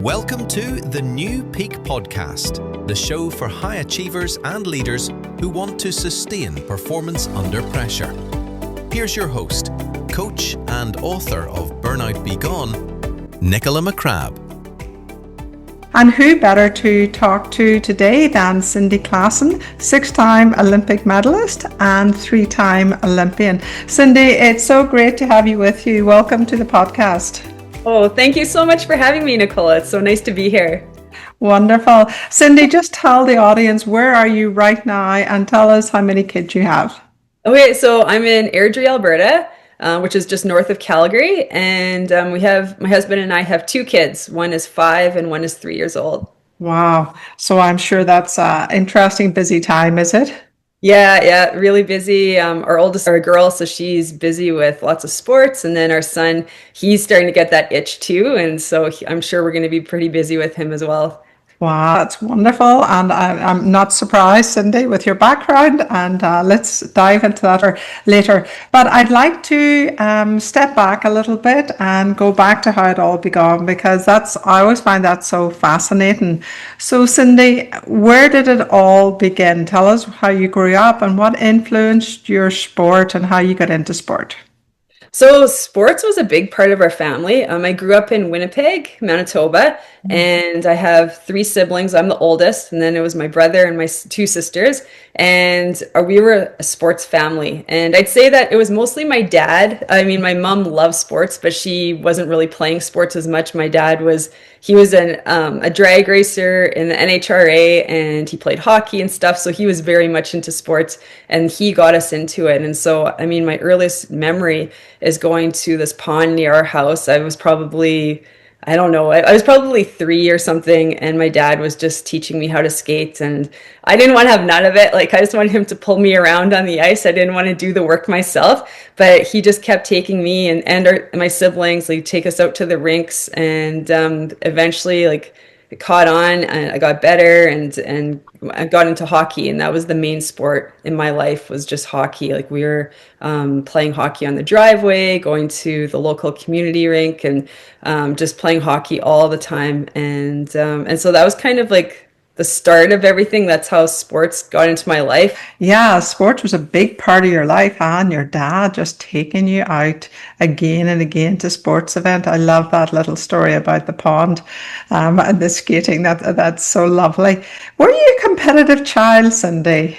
Welcome to the New Peak Podcast, the show for high achievers and leaders who want to sustain performance under pressure. Here's your host, coach and author of Burnout Be Gone, Nicola McCrabbe. And who better to talk to today than Cindy Klassen, 6-time Olympic medalist and 3-time Olympian. Cindy, it's so great to have you with you. Welcome to the podcast. Oh, thank you so much for having me, Nicola. It's so nice to be here. Wonderful. Cindy, just tell the audience, where are you right now, and tell us how many kids you have. Okay, so I'm in Airdrie, Alberta, which is just north of Calgary. And my husband and I have 2 kids. One is 5 and one is 3 years old. Wow. So I'm sure that's an interesting, busy time, is it? Yeah, really busy. Our oldest are a girl, so she's busy with lots of sports. And then our son, he's starting to get that itch too. And so I'm sure we're going to be pretty busy with him as well. Wow, that's wonderful. And I'm not surprised, Cindy, with your background. And let's dive into that later. But I'd like to step back a little bit and go back to how it all began, because I always find that so fascinating. So, Cindy, where did it all begin? Tell us how you grew up and what influenced your sport and how you got into sport. So sports was a big part of our family. I grew up in Winnipeg, Manitoba, and I have 3 siblings. I'm the oldest, and then it was my brother and my 2 sisters, and we were a sports family. And I'd say that it was mostly my dad. I mean, my mom loved sports, but she wasn't really playing sports as much. My dad was a drag racer in the NHRA, and he played hockey and stuff. So he was very much into sports, and he got us into it. And so, I mean, my earliest memory is going to this pond near our house. I was probably 3 or something, and my dad was just teaching me how to skate, and I didn't want to have none of it. Like, I just wanted him to pull me around on the ice. I didn't want to do the work myself, but he just kept taking me and my siblings, like, take us out to the rinks, and eventually, like, it caught on, and I got better, and I got into hockey, and that was the main sport in my life, was just hockey. Like, we were playing hockey on the driveway, going to the local community rink, and just playing hockey all the time. And so that was kind of like the start of everything. That's how sports got into my life. Yeah, sports was a big part of your life, and your dad just taking you out again and again to sports event. I love that little story about the pond and the skating. That's so lovely. Were you a competitive child, Cindy?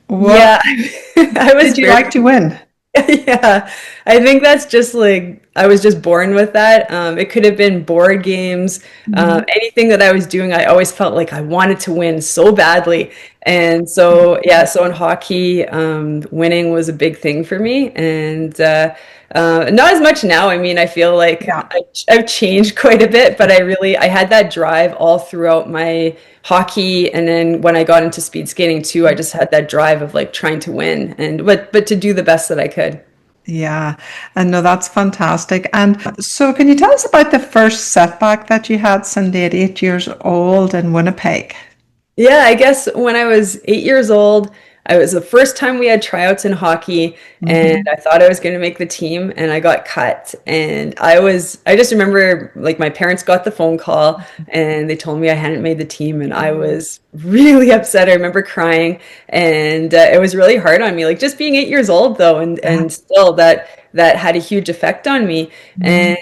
Yeah, I was. Did you like to win? Yeah, I think that's just like, I was just born with that. It could have been board games, anything that I was doing. I always felt like I wanted to win so badly. And so, yeah, so in hockey, winning was a big thing for me. And not as much now. I mean, I feel like I've changed quite a bit, but I had that drive all throughout my hockey. And then when I got into speed skating too, I just had that drive of like trying to win, but to do the best that I could. Yeah, and no, that's fantastic. And so can you tell us about the first setback that you had, Cindy, at 8 years old in Winnipeg? Yeah, I guess when I was 8 years old, it was the first time we had tryouts in hockey, and I thought I was going to make the team, and I got cut. And I just remember, like, my parents got the phone call and they told me I hadn't made the team, and I was really upset. I remember crying, and it was really hard on me, like, just being 8 years old though, and still that had a huge effect on me. And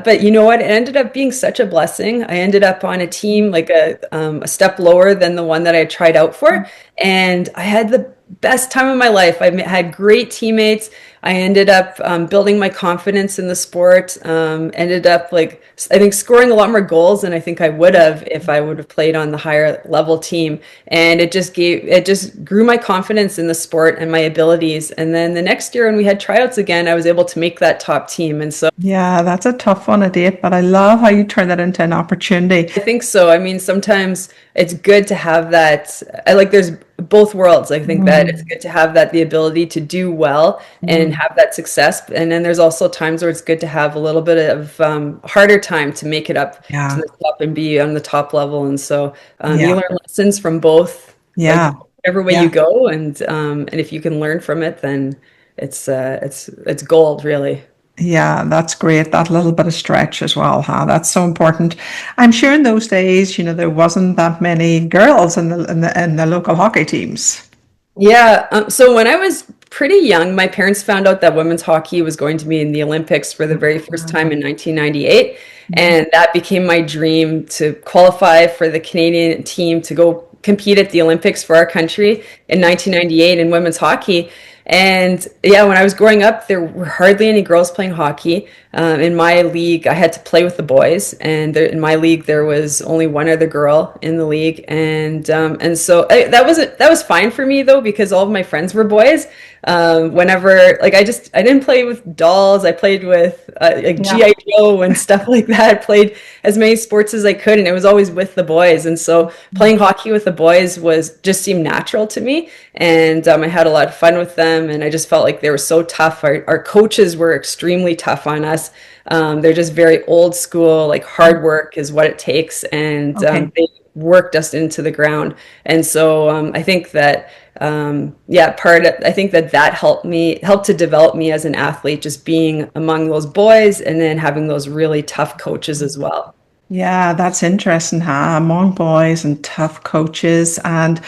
but you know what? It ended up being such a blessing. I ended up on a team like a step lower than the one that I tried out for, and I had the best time of my life. I had great teammates. I ended up building my confidence in the sport. Ended up, like, I think, scoring a lot more goals than I think I would have if I would have played on the higher level team. And it just grew my confidence in the sport and my abilities. And then the next year when we had tryouts again, I was able to make that top team. And so, yeah, that's a tough one at 8, but I love how you turn that into an opportunity. I think so. I mean, sometimes it's good to have that. There's both worlds. I think that it's good to have the ability to do well and have that success. And then there's also times where it's good to have a little bit of harder time to make it up to the top and be on the top level. And so you learn lessons from both, like, whichever way you go. And if you can learn from it, then it's gold, really. Yeah, that's great. That little bit of stretch as well, huh? That's so important. I'm sure in those days, there wasn't that many girls in the local hockey teams. Yeah, so when I was pretty young, my parents found out that women's hockey was going to be in the Olympics for the very first time in 1998, and that became my dream to qualify for the Canadian team to go compete at the Olympics for our country in 1998 in women's hockey. And yeah, when I was growing up, there were hardly any girls playing hockey. In my league, I had to play with the boys, and in my league, there was only one other girl in the league, and so that was fine for me though because all of my friends were boys. Whenever I didn't play with dolls, I played with like Yeah. GI Joe and stuff like that. Played as many sports as I could, and it was always with the boys. And so playing hockey with the boys was just seemed natural to me, and I had a lot of fun with them. And I just felt like they were so tough. Our coaches were extremely tough on us. They're just very old school, like hard work is what it takes, and Okay. they worked us into the ground. And so I think that I think that helped to develop me as an athlete, just being among those boys and then having those really tough coaches as well. Yeah, that's interesting, huh? Among boys and tough coaches. And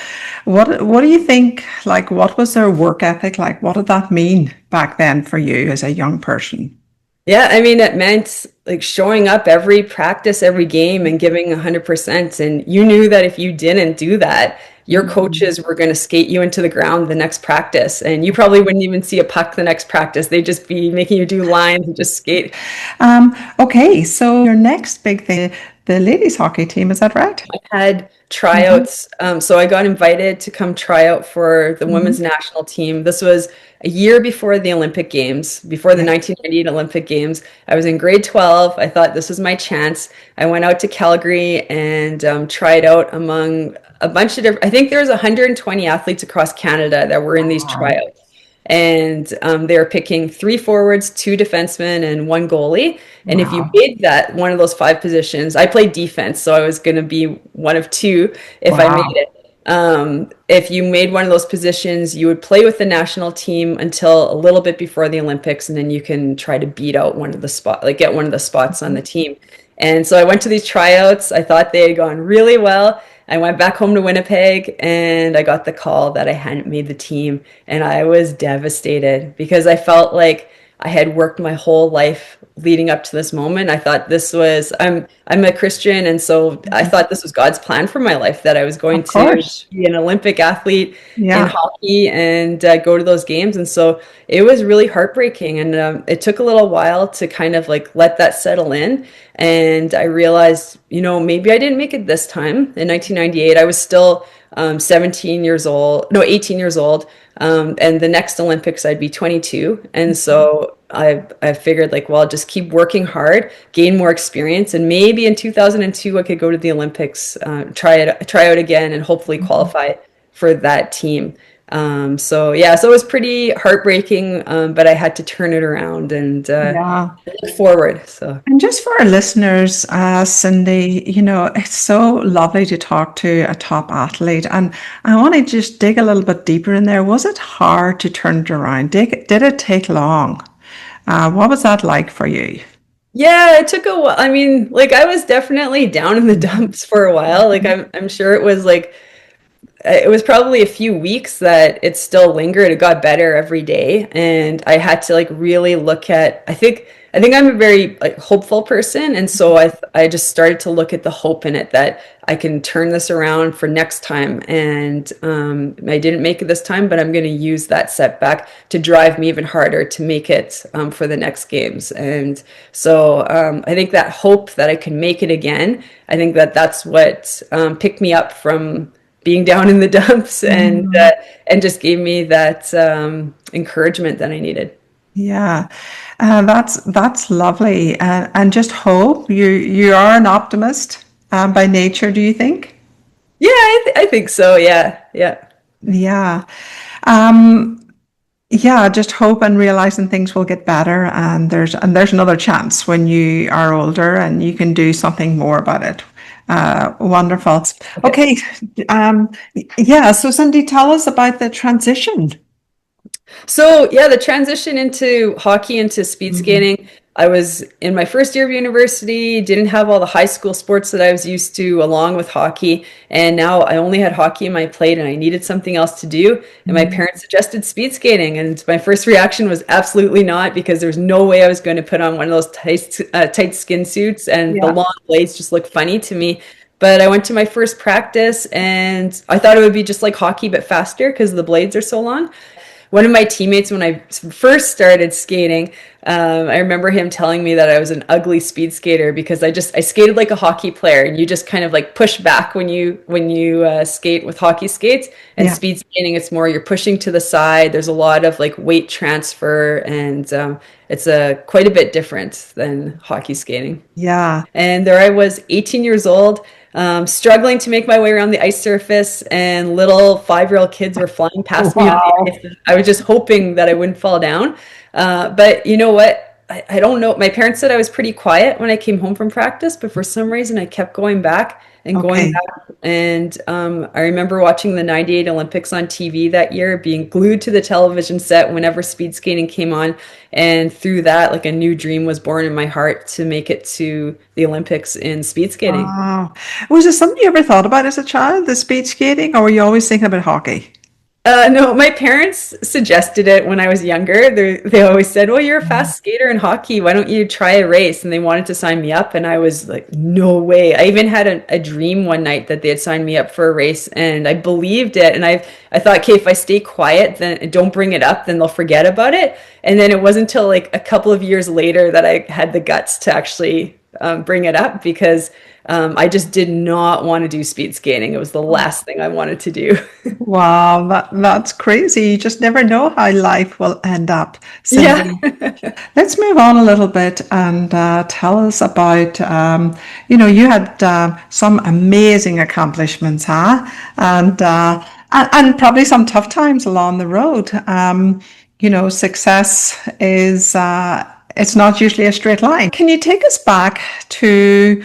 what do you think, like, what was their work ethic like? What did that mean back then for you as a young person? Yeah, I mean, it meant like showing up every practice, every game and giving 100%. And you knew that if you didn't do that, your coaches were going to skate you into the ground the next practice. And you probably wouldn't even see a puck the next practice. They'd just be making you do lines and just skate. Okay, so your next big thing, the ladies hockey team, is that right? Had Hmm. tryouts. So I got invited to come try out for the women's Hmm. national team. This was a year before the Olympic Games, before the Yeah. 1998 Olympic Games. I was in grade 12. I thought this was my chance. I went out to Calgary and tried out among a bunch of different, I think there was 120 athletes across Canada that were in these Wow. tryouts. And they were picking three forwards, two defensemen, and one goalie. And if you Wow. made that one of those five positions, I played defense, so I was going to be one of two if I made Wow. it. If you made one of those positions, you would play with the national team until a little bit before the Olympics, and then you can try to beat out one of the spot, like get one of the spots on the team. And so I went to these tryouts. I thought they had gone really well. I went back home to Winnipeg and I got the call that I hadn't made the team. And I was devastated because I felt like I had worked my whole life leading up to this moment. I thought I'm a Christian, and so I thought this was God's plan for my life, that I was going Of to course. be an Olympic athlete in Yeah. hockey and go to those games. And so it was really heartbreaking, and it took a little while to kind of like let that settle in. And I realized, maybe I didn't make it this time. In 1998, I was still 17 years old, no, 18 years old. And the next Olympics, I'd be 22. And so I figured like, well, just keep working hard, gain more experience, and maybe in 2002 I could go to the Olympics, try out again, and hopefully qualify for that team. So yeah, so it was pretty heartbreaking, but I had to turn it around and Yeah. look forward. So. And just for our listeners, Cindy, it's so lovely to talk to a top athlete. And I want to just dig a little bit deeper in there. Was it hard to turn it around? Did it take long? What was that like for you? Yeah, it took a while. I mean, like I was definitely down in the dumps for a while. Like I'm sure it was probably a few weeks that it still lingered. It got better every day, and I had to like really look at. I think I'm a very like hopeful person, and so I just started to look at the hope in it, that I can turn this around for next time. And I didn't make it this time, but I'm going to use that setback to drive me even harder to make it for the next games. And so I think that hope that I can make it again. I think that that's what picked me up from being down in the dumps, and just gave me that encouragement that I needed. Yeah, that's lovely, and just hope. You are an optimist by nature, do you think? Yeah, I think so. Yeah, yeah. Yeah. Um, yeah, just hope and realizing things will get better, and there's another chance when you are older and you can do something more about it. Wonderful. Okay. Okay. Yeah. So Cindy, tell us about the transition. So yeah, the transition into hockey into speed Mhm. skating. I was in my first year of university, didn't have all the high school sports that I was used to along with hockey, and now I only had hockey in my plate and I needed something else to do. And my Mhm. parents suggested speed skating, and my first reaction was absolutely not because there's no way I was going to put on one of those tight skin suits, and the Yeah. long blades just looked funny to me. But I went to my first practice and I thought it would be just like hockey but faster because the blades are so long. One of my teammates, when I first started skating, I remember him telling me that I was an ugly speed skater because I skated like a hockey player, and you just kind of like push back when you skate with hockey skates. And Yeah. speed skating, it's more you're pushing to the side. There's a lot of like weight transfer, and it's a quite a bit different than hockey skating. Yeah. And there I was, 18 years old, struggling to make my way around the ice surface, and little 5-year-old kids were flying past me on the Wow. ice. And I was just hoping that I wouldn't fall down. But you know what? I don't know. My parents said I was pretty quiet when I came home from practice, but for some reason I kept going back and going Okay. back. And I remember watching the '98 Olympics on TV that year, being glued to the television set whenever speed skating came on. And through that, like a new dream was born in my heart to make it to the Olympics in speed skating. Wow. Was it something you ever thought about as a child, the speed skating, or were you always thinking about hockey? No, my parents suggested it when I was younger. They always said, "Well, you're a fast skater in hockey. Why don't you try a race?" And they wanted to sign me up, and I was like, "No way!" I even had a dream one night that they had signed me up for a race, and I believed it. And I thought, okay, if I stay quiet, then don't bring it up, then they'll forget about it. And then it wasn't until like a couple of years later that I had the guts to actually bring it up because I just did not want to do speed skating. It was the last thing I wanted to do. Wow, that's crazy. You just never know how life will end up, Yeah. Cindy. Let's move on a little bit and tell us about, you had some amazing accomplishments, huh? And probably some tough times along the road. Success is, it's not usually a straight line. Can you take us back to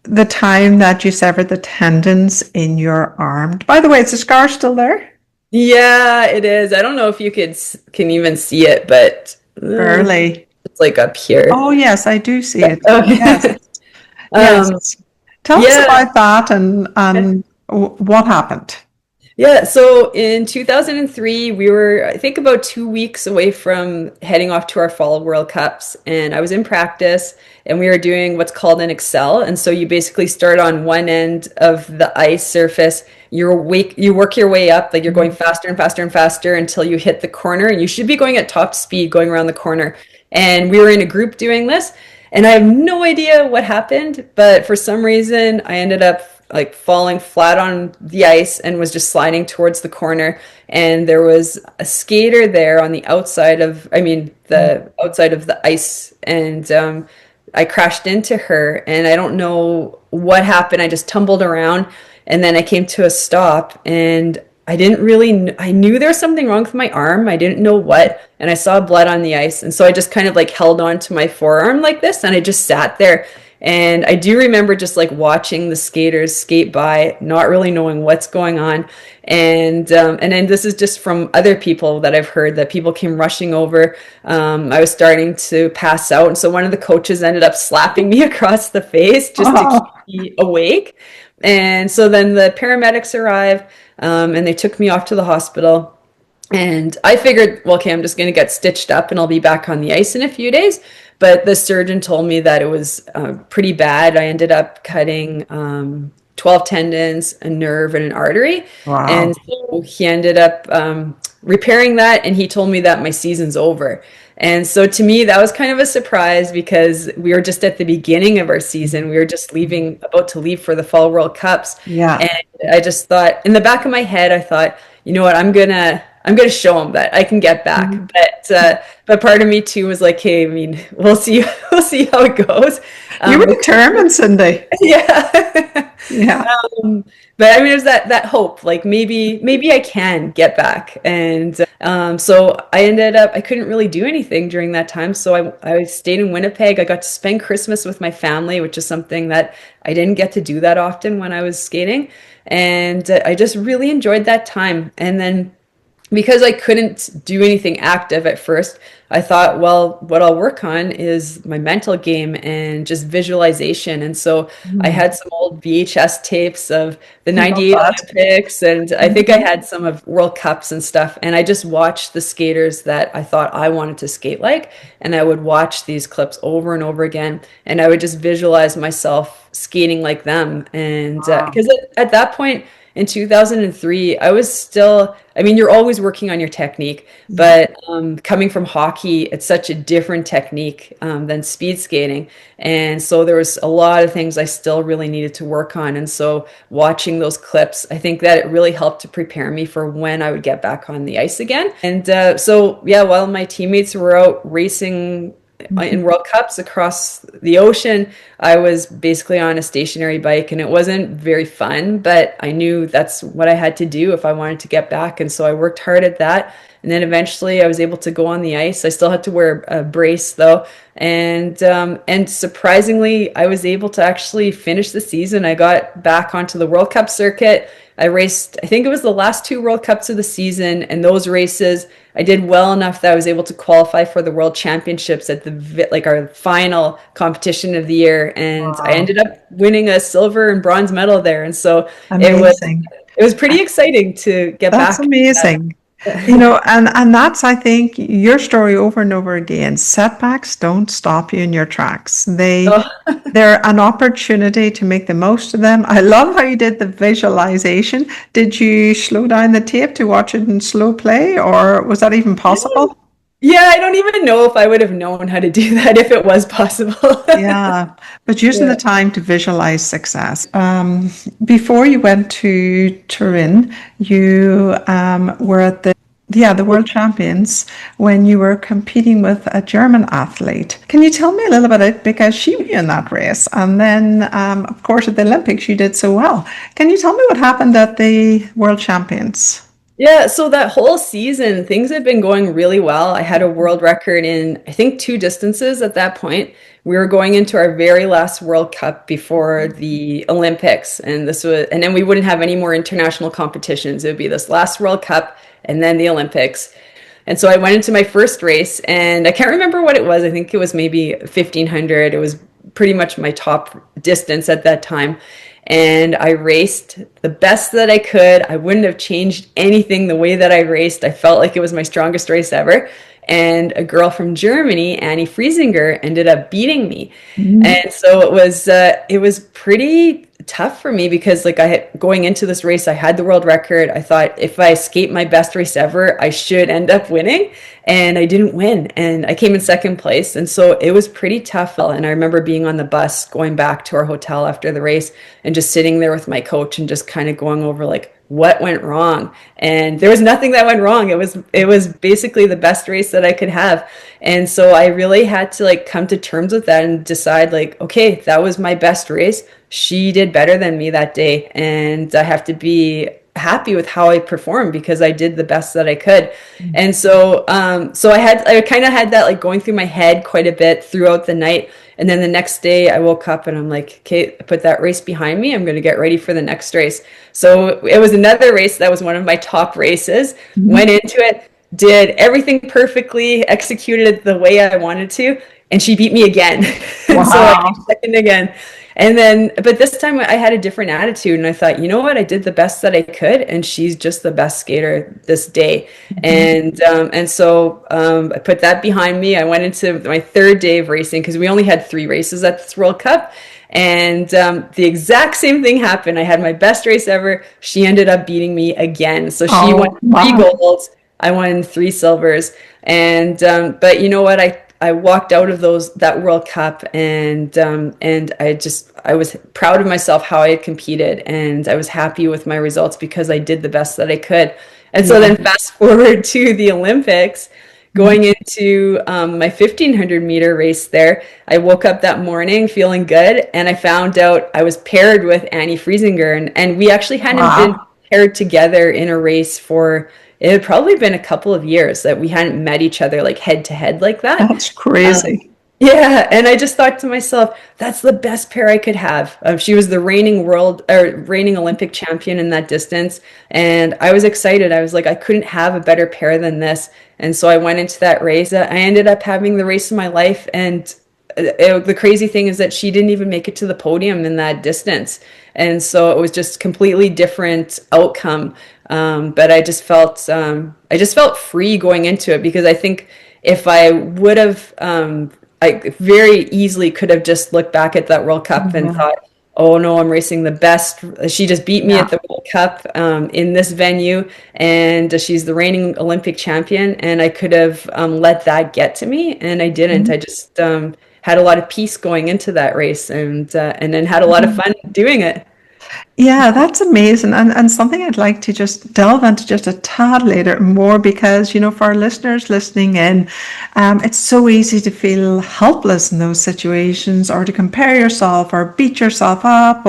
the time that you severed the tendons in your arm? By the way, is the scar still there? Yeah, it is. I don't know if you can even see it, but Barely. it's like up here. Oh, yes, I do see it. Yes, Okay. yes. Um, Tell us yeah. about that and what happened. Yeah, so in 2003, we were, I think, about 2 weeks away from heading off to our fall World Cups. And I was in practice, and we were doing what's called an Excel. And so you basically start on one end of the ice surface. You work your way up, like you're going faster and faster and faster until you hit the corner. And you should be going at top speed going around the corner. And we were in a group doing this. And I have no idea what happened, but for some reason, I ended up like falling flat on the ice and was just sliding towards the corner. And there was a skater there on the outside of, I mean, the outside of the ice. And I crashed into her, and I don't know what happened. I just tumbled around, and then I came to a stop, and I didn't really, I knew there was something wrong with my arm. I didn't know what, and I saw blood on the ice. And so I just kind of like held on to my forearm like this, and I just sat there. And I do remember just like watching the skaters skate by, not really knowing what's going on. And then this is just from other people that I've heard that people came rushing over. I was starting to pass out, and so one of the coaches ended up slapping me across the face just to keep Oh, me awake. And so then the paramedics arrived, and they took me off to the hospital. And I figured, well, okay, I'm just going to get stitched up and I'll be back on the ice in a few days. But the surgeon told me that it was pretty bad. I ended up cutting 12 tendons, a nerve, and an artery. And wow. so he ended up repairing that, and he told me that my season's over. And so to me, that was kind of a surprise because we were just at the beginning of our season. We were just about to leave for the Fall World Cups. Yeah. And I just thought, in the back of my head, I thought, you know what, I'm gonna show them that I can get back. But part of me too was like, hey, I mean, we'll see, we'll see how it goes. You were But determined, Cindy. yeah. Yeah. But I mean, there's that hope, like maybe I can get back. And so I couldn't really do anything during that time. So I stayed in Winnipeg. I got to spend Christmas with my family, which is something that I didn't get to do that often when I was skating. And I just really enjoyed that time. And then because I couldn't do anything active at first, I thought, well, what I'll work on is my mental game and just visualization. And so I Mm, had some old VHS tapes of the I love 98 that. Olympics, and I think I Mhm. had some of World Cups and stuff. And I just watched the skaters that I thought I wanted to skate like. And I would watch these clips over and over again. And I would just visualize myself skating like them. And Wow. because at that point, in 2003, I was still, I mean, you're always working on your technique, Yeah. but coming from hockey, it's such a different technique than speed skating. And so there was a lot of things I still really needed to work on. And so watching those clips, I think that it really helped to prepare me for when I would get back on the ice again. And so, yeah, while my teammates were out racing Mhm. in World Cups across the ocean, I was basically on a stationary bike, and it wasn't very fun, but I knew that's what I had to do if I wanted to get back. And so I worked hard at that. And then eventually I was able to go on the ice. I still had to wear a brace though. And surprisingly, I was able to actually finish the season. I got back onto the World Cup circuit. I raced, I think it was the last two World Cups of the season, and those races I did well enough that I was able to qualify for the World Championships at like our final competition of the year, and I Wow. ended up winning a silver and bronze medal there. And so it was Amazing. it was pretty exciting to get That's back. amazing. You know, and that's, I think, your story over and over again. Setbacks don't stop you in your tracks. Oh, They're an opportunity to make the most of them. I love how you did the visualization. Did you slow down the tape to watch it in slow play, or was that even possible? yeah, I don't even know if I would have known how to do that if it was possible. Yeah, but using the Yeah. time to visualize success. Before you went to Turin, you were at the World Champions when you were competing with a German athlete. Can you tell me a little bit about it? Because she beat you in that race, and then of course at the Olympics you did so well. Can you tell me what happened at the World Champions? Yeah, so that whole season, things had been going really well. I had a world record in, I think, two distances at that point. We were going into our very last World Cup before the Olympics, and and then we wouldn't have any more international competitions. It would be this last World Cup and then the Olympics. And so I went into my first race, and I can't remember what it was. I think it was maybe 1500. It was pretty much my top distance at that time. And I raced the best that I could. I wouldn't have changed anything the way that I raced. I felt like it was my strongest race ever. And a girl from Germany, Annie Friesinger, ended up beating me. Mm. And so it was pretty tough for me because like going into this race, I had the world record. I thought if I skate my best race ever, I should end up winning, and I didn't win, and I came in second place. And so it was pretty tough. And I remember being on the bus going back to our hotel after the race and just sitting there with my coach and just kind of going over like what went wrong. And there was nothing that went wrong. It was basically the best race that I could have. And so I really had to like come to terms with that and decide like, okay, that was my best race. She did better than me that day, and I have to be happy with how I performed because I did the best that I could. And so I kind of had that like going through my head quite a bit throughout the night. And then the next day I woke up and I'm like, okay, I put that race behind me. I'm going to get ready for the next race. So it was another race that was one of my top races. Went into it, did everything perfectly, executed it the way I wanted to, and she beat me again. And so I came Wow. second again. And then, but this time I had a different attitude, and I thought, you know what, I did the best that I could, and she's just the best skater this day. And I put that behind me. I went into my third day of racing because we only had three races at this World Cup. And the exact same thing happened. I had my best race ever. She ended up beating me again. So she won Oh, three wow. golds. I won three silvers. And but you know what? I walked out of that World Cup, and I was proud of myself how I had competed, and I was happy with my results because I did the best that I could. And so Yeah. then fast forward to the Olympics, going into my 1500-meter race there, I woke up that morning feeling good, and I found out I was paired with Annie Friesinger, and we actually hadn't been Wow. paired together in a race for it had probably been a couple of years that we hadn't met each other like head to head like that. That's crazy. Yeah, and I just thought to myself, that's the best pair I could have. She was the reigning Olympic champion in that distance, and I was excited. I was like, I couldn't have a better pair than this. And so I went into that race. I ended up having the race of my life, and the crazy thing is that she didn't even make it to the podium in that distance. And so it was just completely different outcome. But I just felt free going into it because I think if I would have, I very easily could have just looked back at that World Cup and Mhm. thought, oh no, I'm racing the best. She just beat me Yeah. at the World Cup in this venue, and she's the reigning Olympic champion. And I could have let that get to me, and I didn't. I just had a lot of peace going into that race, and then had a lot of Mhm. fun doing it. Yeah, that's amazing. And something I'd like to just delve into just a tad later more because, for our listeners listening in, it's so easy to feel helpless in those situations or to compare yourself or beat yourself up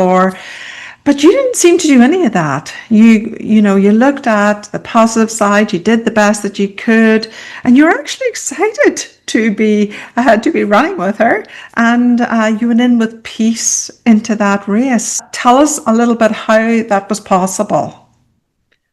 but you didn't seem to do any of that. You looked at the positive side, you did the best that you could, and you were actually excited to be running with her, and you went in with peace into that race. Tell us a little bit how that was possible.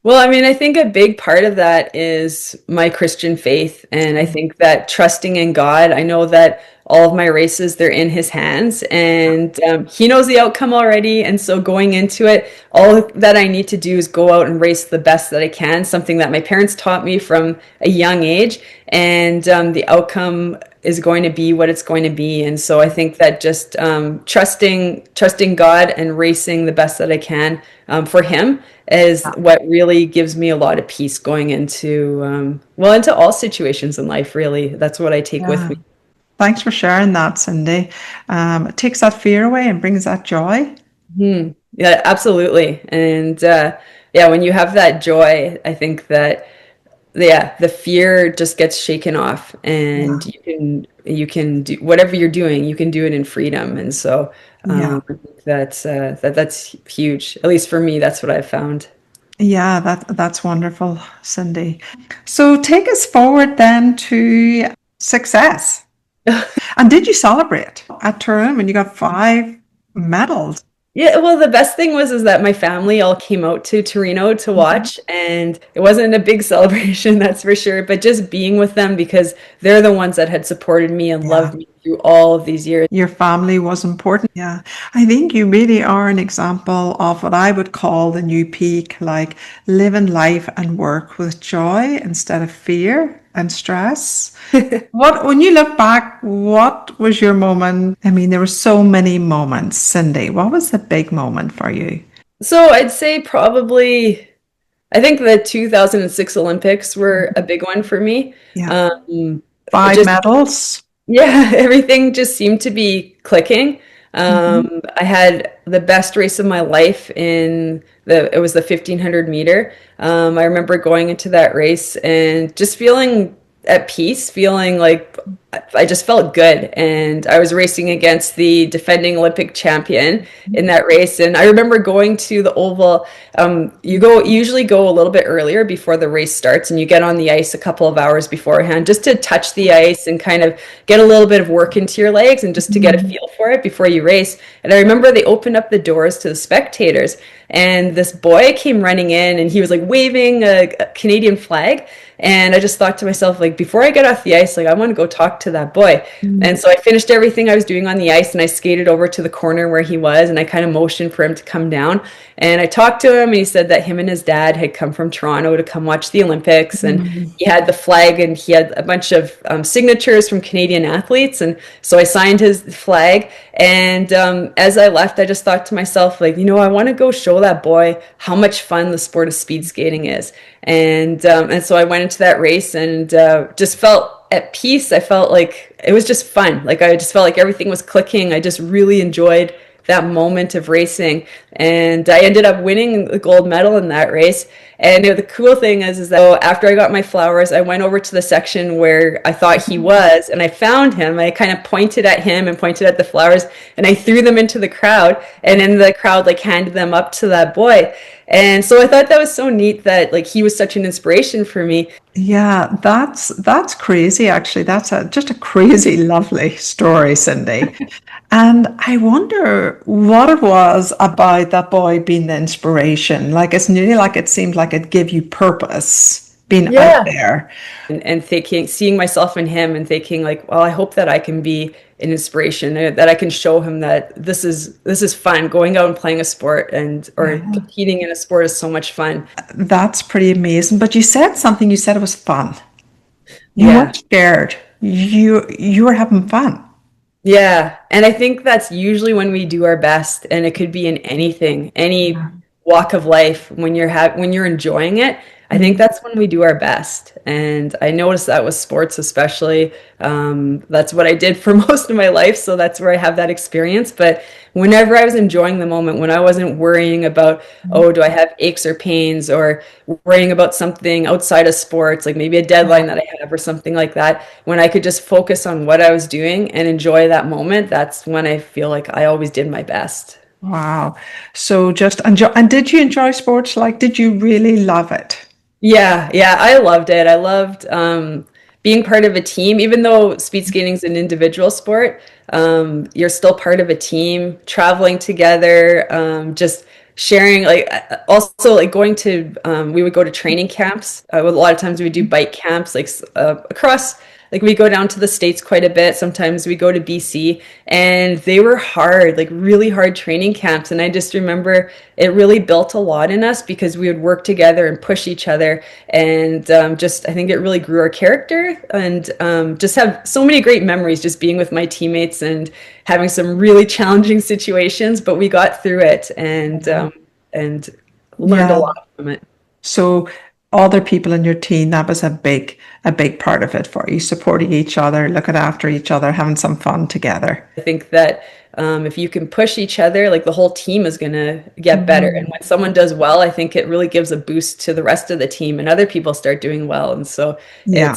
Well, I mean, I think a big part of that is my Christian faith. And I think that trusting in God, I know that all of my races, they're in his hands and he knows the outcome already. And so going into it, all that I need to do is go out and race the best that I can, something that my parents taught me from a young age. And the outcome is going to be what it's going to be. And so I think that just trusting God and racing the best that I can for him is what really gives me a lot of peace going into into all situations in life. Really, that's what I take with Yeah. me. Thanks for sharing that, Cindy. It takes that fear away and brings that joy. Yeah, absolutely. And yeah, when you have that joy, I think that the fear just gets shaken off, and Yeah. you can do whatever you're doing. You can do it in freedom, and so Yeah. I think that's huge. At least for me, that's what I've found. Yeah, that's wonderful, Cindy. So take us forward then to success. And did you celebrate at Turin when you got 5 medals? Yeah, well, the best thing was is that my family all came out to Torino to Mhm. watch, and it wasn't a big celebration, that's for sure, but just being with them because they're the ones that had supported me and Yeah. loved me through all of these years. Your family was important. Yeah. I think you really are an example of what I would call the new peak, like living life and work with joy instead of fear and stress. When you look back, what was your moment? I mean, there were so many moments, Cindy. What was the big moment for you? So I'd say probably, I think the 2006 Olympics were a big one for me. Yeah. Um, Five just medals. Yeah, everything just seemed to be clicking. Mhm. I had the best race of my life it was the 1500 meter. I remember going into that race and just feeling at peace, feeling like I just felt good. And I was racing against the defending Olympic champion in that race. And I remember going to the oval. You usually go a little bit earlier before the race starts, and you get on the ice a couple of hours beforehand just to touch the ice and kind of get a little bit of work into your legs and just to get a Mhm. feel for it before you race. And I remember they opened up the doors to the spectators, and this boy came running in, and he was like waving a Canadian flag. And I just thought to myself, like, before I get off the ice, like, I want to go talk to that boy. And so I finished everything I was doing on the ice, and I skated over to the corner where he was, and I kind of motioned for him to come down. And I talked to him, and he said that him and his dad had come from Toronto to come watch the Olympics, and he had the flag, and he had a bunch of signatures from Canadian athletes. And so I signed his flag. And as I left, I just thought to myself, like, I want to go show that boy how much fun the sport of speed skating is. And so I went into that race and just felt at peace. I felt like it was just fun. Like I just felt like everything was clicking. I just really enjoyed that moment of racing. And I ended up winning the gold medal in that race. And the cool thing is that after I got my flowers, I went over to the section where I thought he was, and I found him. I kind of pointed at him and pointed at the flowers, and I threw them into the crowd. And then the crowd like handed them up to that boy. And so I thought that was so neat that like he was such an inspiration for me. Yeah, that's crazy actually. That's just a crazy lovely story, Cindy. And I wonder what it was about that boy being the inspiration. Like it's nearly like it seemed like it gave you purpose being out Yeah. there. And thinking, seeing myself in him and thinking like, well, I hope that I can be an inspiration, that I can show him that this is fun. Going out and playing a sport and or Yeah. competing in a sport is so much fun. That's pretty amazing. But you said something, you said it was fun. You Yeah. weren't scared. You were having fun. Yeah, and I think that's usually when we do our best, and it could be in anything, any Yeah. walk of life. When you're enjoying it, I think that's when we do our best. And I noticed that with sports, especially. That's what I did for most of my life, so that's where I have that experience. But whenever I was enjoying the moment, when I wasn't worrying about, oh, do I have aches or pains, or worrying about something outside of sports, like maybe a deadline that I have or something like that, when I could just focus on what I was doing and enjoy that moment, that's when I feel like I always did my best. Wow. So just enjoy. And did you enjoy sports? Like, did you really love it? Yeah, yeah, I loved it. I loved being part of a team, even though speed skating is an individual sport. You're still part of a team, traveling together, just sharing. Like also like going to, we would go to training camps. A lot of times we would do bike camps, like across. Like we go down to the States quite a bit. Sometimes we go to BC, and they were hard, like really hard training camps. And I just remember it really built a lot in us because we would work together and push each other. And just, I think it really grew our character, and just have so many great memories just being with my teammates and having some really challenging situations, but we got through it and learned a Yeah. lot from it. So other people in your team, that was a big part of it for you, supporting each other, looking after each other, having some fun together. I think that if you can push each other, like the whole team is going to get better. And when someone does well, I think it really gives a boost to the rest of the team, and other people start doing well. And so Yeah.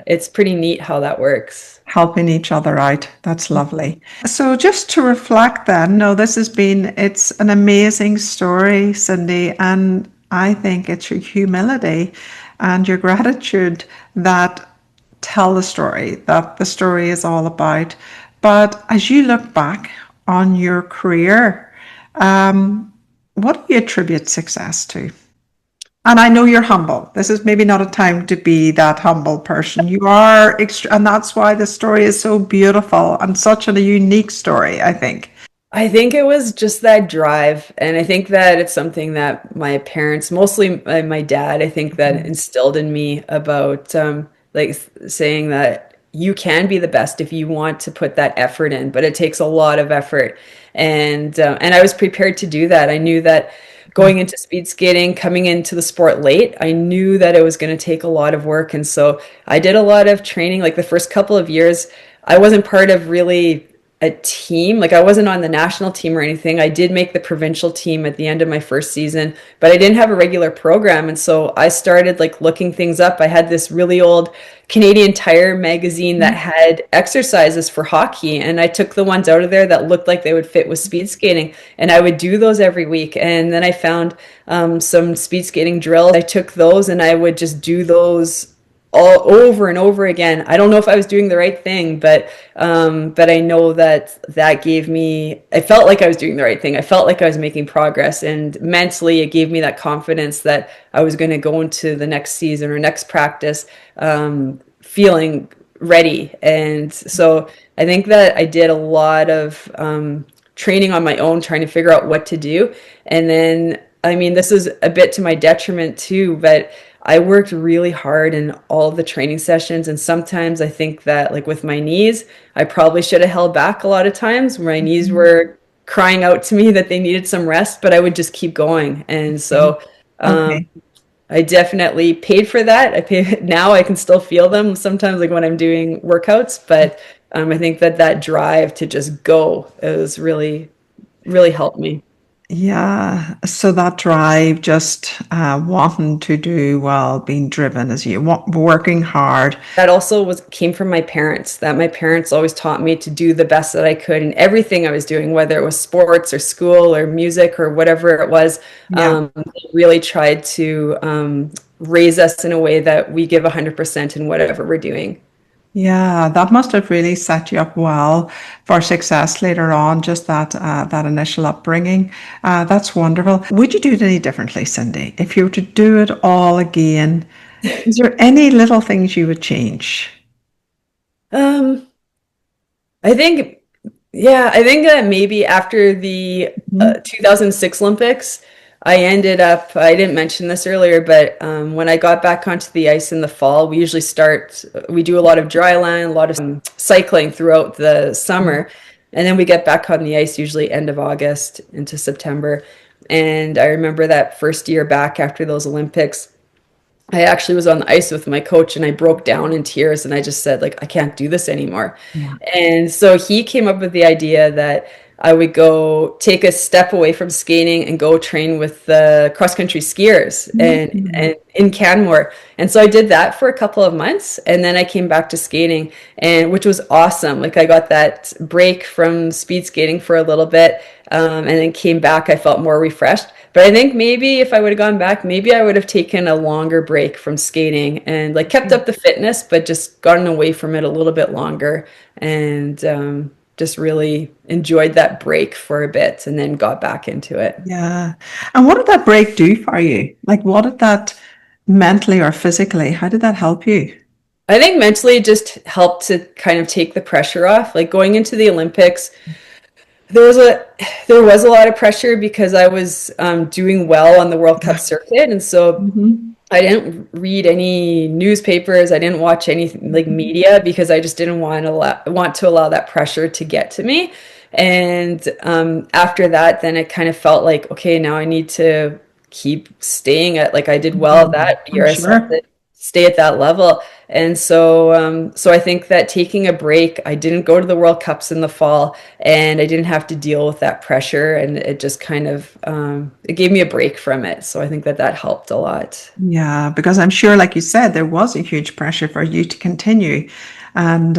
it's pretty neat how that works. Helping each other out. That's lovely. So just to reflect then, no, it's an amazing story, Cindy, and I think it's your humility and your gratitude that tell the story, that the story is all about. But as you look back on your career, what do you attribute success to? And I know you're humble. This is maybe not a time to be that humble person. You are, and that's why the story is so beautiful and such a unique story, I think. I think it was just that drive. And I think that it's something that my parents, mostly my dad, I think that instilled in me about like saying that you can be the best if you want to put that effort in, but it takes a lot of effort. And I was prepared to do that. I knew that going into speed skating, coming into the sport late, I knew that it was going to take a lot of work. And so I did a lot of training. Like the first couple of years, I wasn't part of really a team. Like I wasn't on the national team or anything. I did make the provincial team at the end of my first season, but I didn't have a regular program. And so I started like looking things up. I had this really old Canadian Tire magazine that had exercises for hockey, and I took the ones out of there that looked like they would fit with speed skating, and I would do those every week. And then I found some speed skating drills. I took those and I would just do those all over and over again. I don't know if I was doing the right thing, but I know that that gave me, I felt like I was doing the right thing. I felt like I was making progress, and mentally it gave me that confidence that I was going to go into the next season or next practice feeling ready. And so I think that I did a lot of training on my own, trying to figure out what to do. And then, I mean, this is a bit to my detriment too, but I worked really hard in all the training sessions. And sometimes I think that, like with my knees, I probably should have held back a lot of times. My knees were crying out to me that they needed some rest, but I would just keep going. And so Okay. I definitely paid for that. I pay now. I can still feel them sometimes, like when I'm doing workouts. But I think that that drive to just go is really really helped me. Yeah, so that drive, just wanting to do well, being driven as you want, working hard. That also was came from my parents, that my parents always taught me to do the best that I could in everything I was doing, whether it was sports or school or music or whatever it was. Yeah, They really tried to raise us in a way that we give 100% in whatever we're doing. yeah, that must have really set you up well for success later on. Just that initial upbringing, that's wonderful. Would you do it any differently, Cindy, if you were to do it all again? Is there any little things you would change? Um, I think, yeah, I think that maybe after the Mhm. 2006 Olympics, I didn't mention this earlier, but when I got back onto the ice in the fall, we do a lot of dry land, a lot of cycling throughout the summer. And then we get back on the ice usually end of August into September. And I remember that first year back after those Olympics, I actually was on the ice with my coach and I broke down in tears and I just said, like, I can't do this anymore. Yeah. And so he came up with the idea that I would go take a step away from skating and go train with the cross country skiers and in Canmore. And so I did that for a couple of months and then I came back to skating, and which was awesome. Like, I got that break from speed skating for a little bit, and then came back. I felt more refreshed. But I think maybe if I would have gone back, maybe I would have taken a longer break from skating and like kept up the fitness, but just gotten away from it a little bit longer and just really enjoyed that break for a bit and then got back into it. Yeah. And what did that break do for you? Like, what did that mentally or physically, how did that help you? I think mentally it just helped to kind of take the pressure off. Like, going into the Olympics, there was a there was a lot of pressure because I was doing well on the World Cup circuit, and so Hmm. I didn't read any newspapers. I didn't watch anything like media because I just didn't want to allow that pressure to get to me. And after that, then it kind of felt like, okay, now I need to keep staying at, like, I did well that I'm year. I still have sure. to stay at that level. And so, so I think that taking a break, I didn't go to the World Cups in the fall, and I didn't have to deal with that pressure, and it just kind of it gave me a break from it. So I think that that helped a lot. Yeah, because I'm sure, like you said, there was a huge pressure for you to continue. And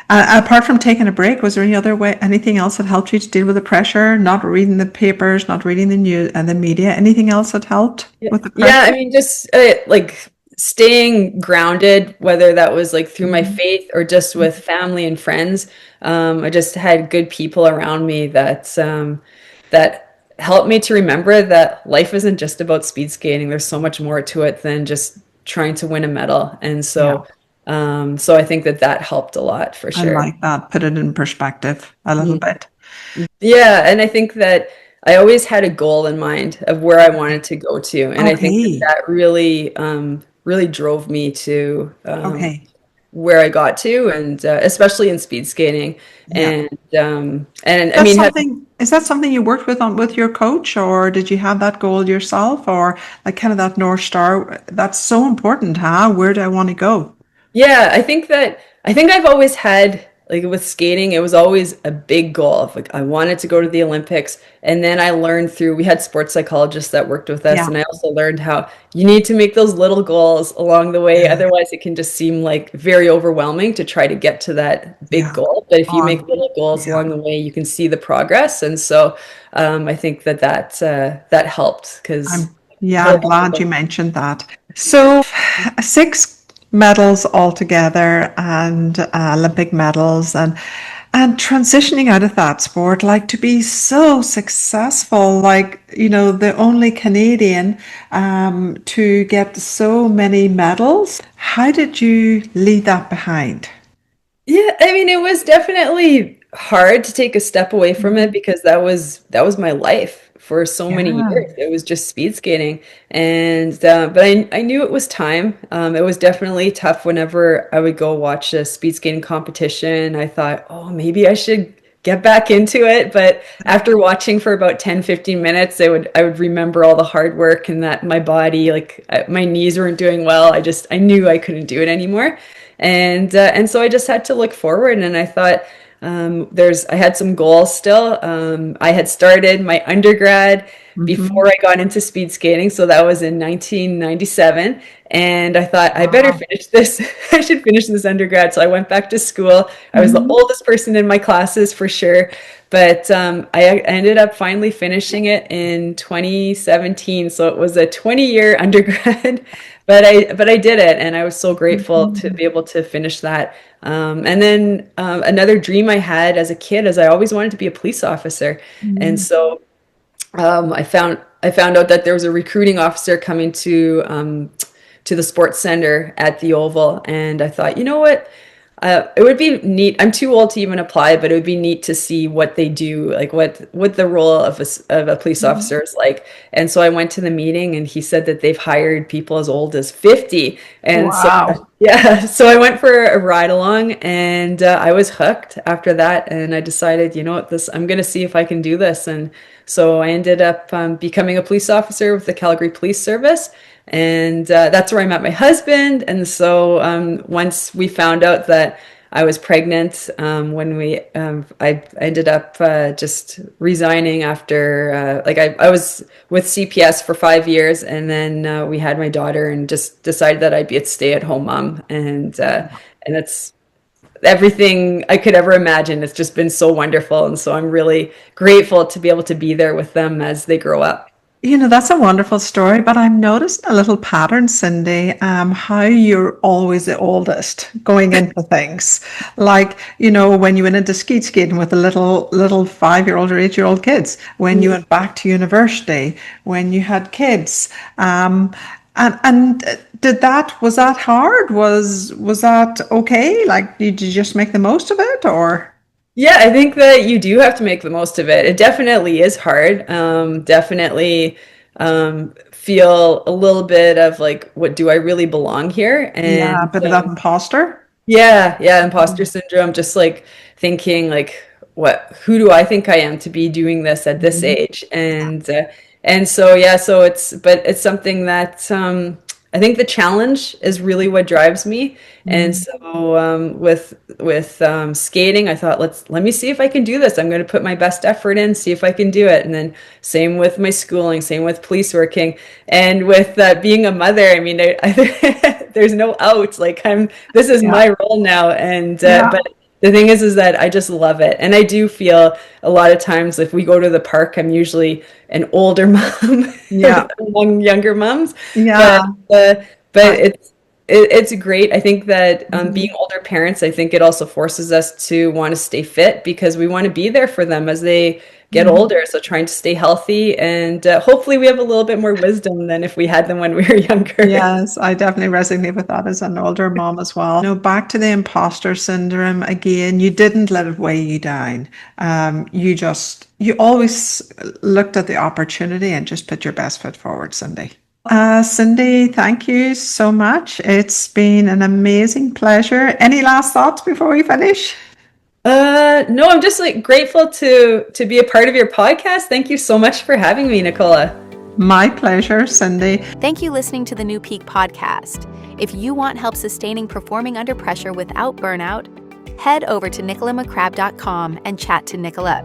apart from taking a break, was there any other way, anything else that helped you to deal with the pressure? Not reading the papers, not reading the news and the media. Anything else that helped Yeah, with the yeah, I pressure? mean, just like staying grounded, whether that was like through my Mhm. faith or just with family and friends. I just had good people around me that helped me to remember that life isn't just about speed skating. There's so much more to it than just trying to win a medal. And Yeah, so, so I think that that helped a lot for I sure. like that. Put it in perspective a little bit. Yeah, and I think that I always had a goal in mind of where I wanted to go to, and I think that Okay. that really, really drove me to Okay. where I got to, and especially in speed skating. Yeah. And I That's mean, have something, is that something you worked with on with your coach, or did you have that goal yourself, or like kind of that North Star? That's so important, huh? Where do I want to go? Yeah, I think I've always had, like, with skating, it was always a big goal of like I wanted to go to the Olympics. And then I learned through we had sports psychologists that worked with us, Yeah. and I also learned how you need to make those little goals along the way. Otherwise, it can just seem like very overwhelming to try to get to that big Yeah. goal. But if you make On. little goals Yeah. along the way, you can see the progress. And so I think that that helped because Yeah, I'm glad you mentioned that. So, six medals altogether and Olympic medals and transitioning out of that sport, like to be so successful, like, the only Canadian to get so many medals. How did you leave that behind? Yeah, I mean, it was definitely hard to take a step away from it Mhm. because that was my life for so many Yeah. years. It was just speed skating, and but I knew it was time. It was definitely tough whenever I would go watch a speed skating competition. I thought, oh, maybe I should get back into it. But after watching for about 10, 15 minutes, I would remember all the hard work and that my body, like my knees weren't doing well. I knew I couldn't do it anymore. And so I just had to look forward, and I thought I had some goals still. I had started my undergrad before I got into speed skating, so that was in 1997. And I thought I better Wow. finish this. I should finish this undergrad. So I went back to school. I was the Mhm. oldest person in my classes for sure, but I ended up finally finishing it in 2017. So it was a 20-year undergrad, but I did it, and I was so grateful to Mhm. be able to finish that. And then another dream I had as a kid is I always wanted to be a police officer, and Mhm. so I found out that there was a recruiting officer coming to the sports center at the Oval, and I thought, you know what? It would be neat. I'm too old to even apply, but it would be neat to see what they do, like what the role of a police officer is like. And so I went to the meeting, and he said that they've hired people as old as 50. And so Wow. yeah, so I went for a ride along, and I was hooked after that. And I decided, you know what, this I'm gonna see if I can do this. And so I ended up becoming a police officer with the Calgary Police Service, and that's where I met my husband. And so once we found out that I was pregnant, I ended up just resigning after I was with CPS for 5 years, and then we had my daughter, and just decided that I'd be a stay-at-home mom, and it's everything I could ever imagine. It's just been so wonderful, and so I'm really grateful to be able to be there with them as they grow up. That's a wonderful story, but I'm noticing a little pattern, Cindy, how you're always the oldest going into things. Like, when you went into skeet skating with the little 5-year-old or 8-year-old kids, when you went back to university, when you had kids. And was that hard? Was that okay? Like, did you just make the most of it, or? Yeah, I think that you do have to make the most of it. It definitely is hard. Definitely feel a little bit of like, what do I really belong here? Yeah, a And bit of that imposter. yeah, imposter syndrome, just like thinking like, who do I think I am to be doing this at this Mhm. age? And so yeah, but it's something that I think the challenge is really what drives me. And Mhm. so with skating, I thought, let me see if I can do this. I'm going to put my best effort in, see if I can do it. And then same with my schooling, same with police working, and with being a mother. I mean, there's no out. Like this is Yeah, my role now, and yeah, but the thing is that I just love it, and I do feel a lot of times if we go to the park, I'm usually an older mom yeah, among younger moms, but yeah. uh, but I, it's great. I think that being mhm. older parents, I think it also forces us to want to stay fit because we want to be there for them as they get Mhm. older. So trying to stay healthy, and hopefully we have a little bit more wisdom than if we had them when we were younger. Yes, I definitely resonate with that as an older mom as well. Back to the imposter syndrome again, you didn't let it weigh you down. You always looked at the opportunity and just put your best foot forward, Cindy. Cindy, thank you so much. It's been an amazing pleasure. Any last thoughts before we finish? No, I'm just like grateful to be a part of your podcast. Thank you so much for having me, Nicola. My pleasure, Cindy. Thank you listening to the New Peak podcast. If you want help sustaining performing under pressure without burnout, head over to nicolamccrabbe.com and chat to Nicola.